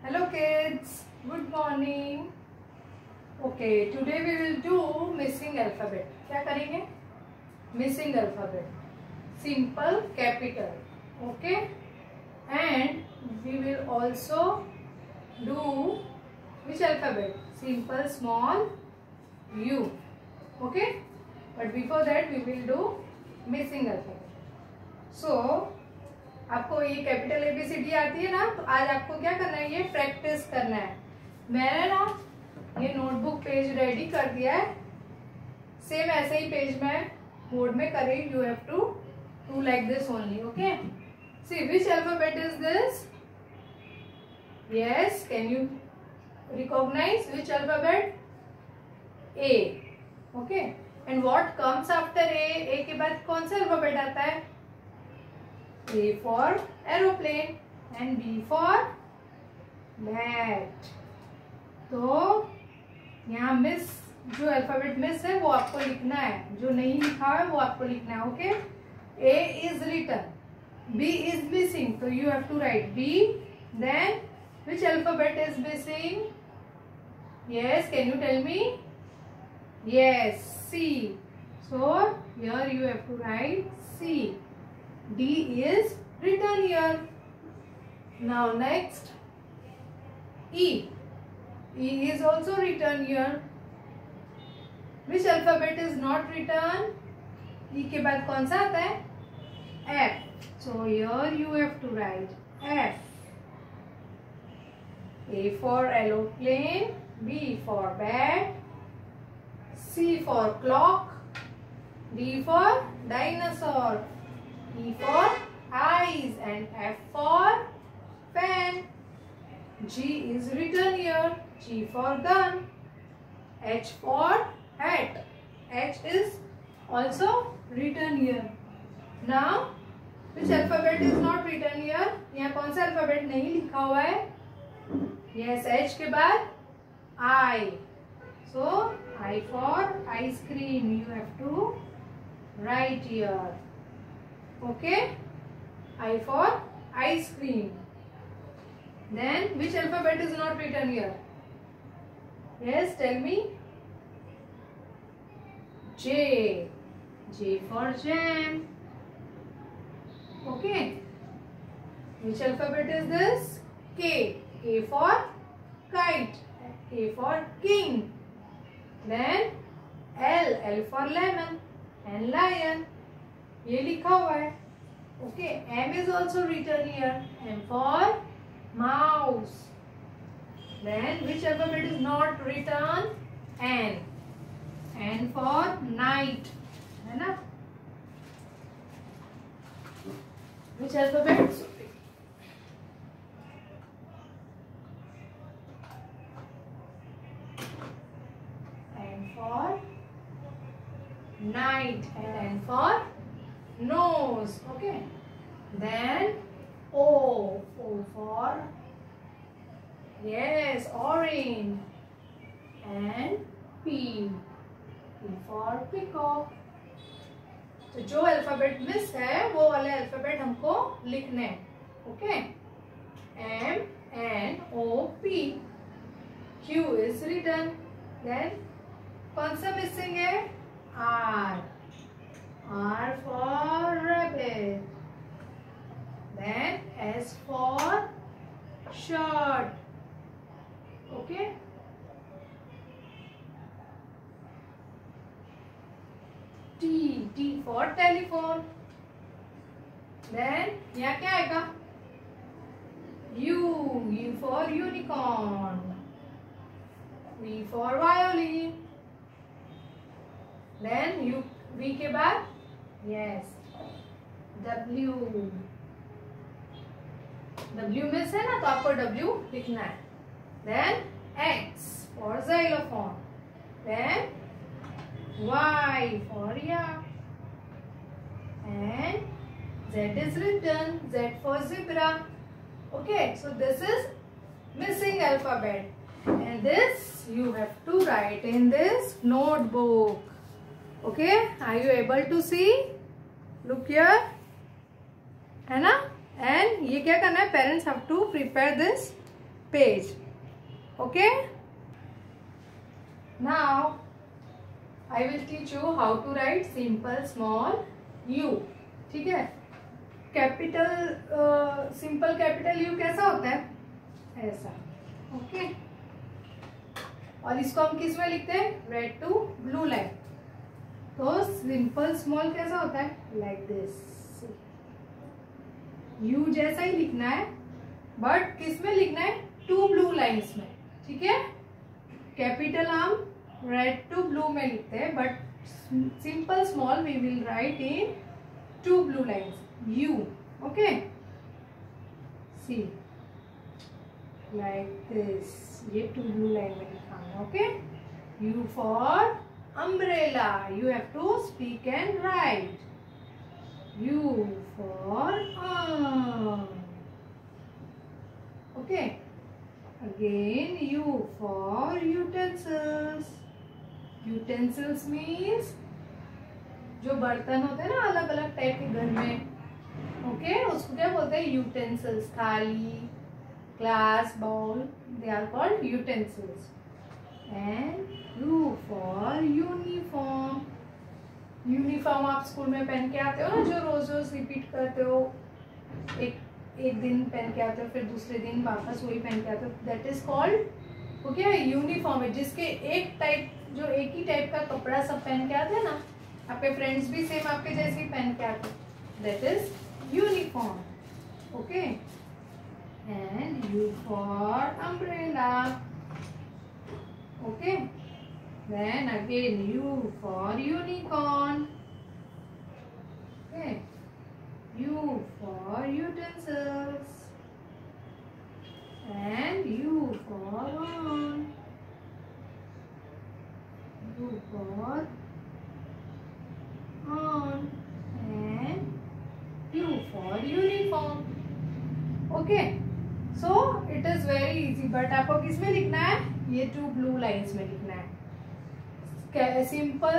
Hello kids, good morning. Okay, today we will do missing alphabet. क्या करेंगे? Missing alphabet. Simple, capital. Okay, and we will also do which alphabet? Simple, small, U. Okay, but before that we will do missing alphabet. So आपको ये capital ABCD आती है ना, तो आज आपको क्या करना है, ये प्रैक्टिस करना है. मैंने ना ये नोटबुक पेज रेडी कर दिया है. सेम ऐसे ही पेज में बोर्ड में करें. You have to do like this only. Okay, see which alphabet is this? Yes, can you recognise which alphabet? A. Okay, and what comes after A? A के बाद कौन सा अल्फाबेट आता है? A for aeroplane and B for bat. तो यहाँ miss, जो alphabet miss है वो आपको लिखना है, जो नहीं लिखा है वो आपको लिखना है. Okay, A is written, B is missing, so you have to write B. Then which alphabet is missing? Yes, can you tell me? Yes, C. So here you have to write C. D is written here. Now next, E. E is also written here. Which alphabet is not written? E के बाद कौन सा आता है? F. So here you have to write F. A for aeroplane, B for bat, C for clock, D for dinosaur, E for eyes and F for fan. G is written here. G for gun. H for hat. H is also written here. Now, which alphabet is not written here? यहाँ कौन सा alphabet नहीं लिखा हुआ है? Yes, H के बाद I. So I for ice cream. You have to write here. Okay, I for ice cream. Then which alphabet is not written here? Yes, tell me. J. J for jam. Okay. Which alphabet is this? K. K for kite. K for king. Then L. L for lemon and lion. ये लिखा हुआ है. Okay, M is also written here. M for mouse. Then which alphabet is not written? N. N for night. है ना? Which alphabet? N for night and N for nose. Okay, then O. O for, yes, orange and P. P for peacock. तो जो alphabet miss है वो वाले alphabet हमको लिखने हैं. Okay, M N O P. Q is written. Then कौन सा मिसिंग है? R. R for rabbit. Then S for shirt. Okay. T. T for telephone. Then यहाँ क्या आएगा? U. U for unicorn. V for violin. Then U. V के बाद yes, W. W miss है ना, तो आपको W लिखना है. Then X for xylophone. Then Y for yak. And Z is written. Z for zebra. Okay, so this is missing alphabet. And this you have to write in this notebook. Okay, are you able to see? Look here, है ना? And ये क्या करना है? Parents have to prepare this page. Okay, now I will teach you how to write simple small u. ठीक है, capital simple capital you कैसा होता है, ऐसा. ओके, और इसको हम किस में लिखते हैं, रेड टू ब्लू लाइन. तो सिंपल स्मॉल कैसा होता है, लाइक दिस. यू जैसा ही लिखना है, बट किस में लिखना है, टू ब्लू लाइंस में. ठीक है, कैपिटल हम रेड टू ब्लू में लिखते हैं, but simple small we will write in two blue lines, you. Okay, see like this, ये टू ब्लू लाइन में लिखा है. Okay, U for umbrella, you have to speak and write. U for arm. Okay, again U for utensils. Utensils means जो बर्तन होते हैं ना अलग अलग टाइप के घर में. ओके, उसको क्या बोलते हैं, utensils. Thali, glass, bowl, they are called utensils. And U for uniform. Uniform आप स्कूल में पहन के आते हो ना, जो रोज रोज रिपीट करते हो. एक दिन पहन के आते हो, फिर दूसरे दिन वापस वही पहन के आते हो. दैट इज कॉल्ड, वो क्या है, यूनिफॉर्म है. जिसके एक टाइप, जो एक ही टाइप का कपड़ा सब पहन के आते हैं ना, आपके फ्रेंड्स भी सेम आपके जैसे ही पहन के आते हैं. That is uniform. Okay, and you for umbrella. Okay, then again U for unicorn. Okay, U for utensils, and U for on. U for on, and U for uniform. Okay, so it is very easy. But आपको किस में लिखना है, ये two blue lines में लिखना है. Simple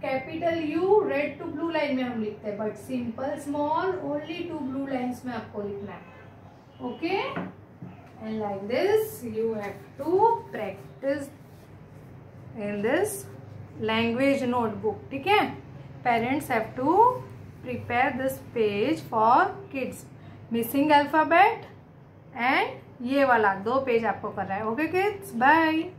capital U red two blue line में हम लिखते हैं, but simple small only two blue lines में आपको लिखना है. Okay, and like this you have to practice in this language notebook. ठीक है, parents have to prepare this page for kids. Missing alphabet and ये वाला 2 पेज आपको कर रहा है. Okay kids, bye.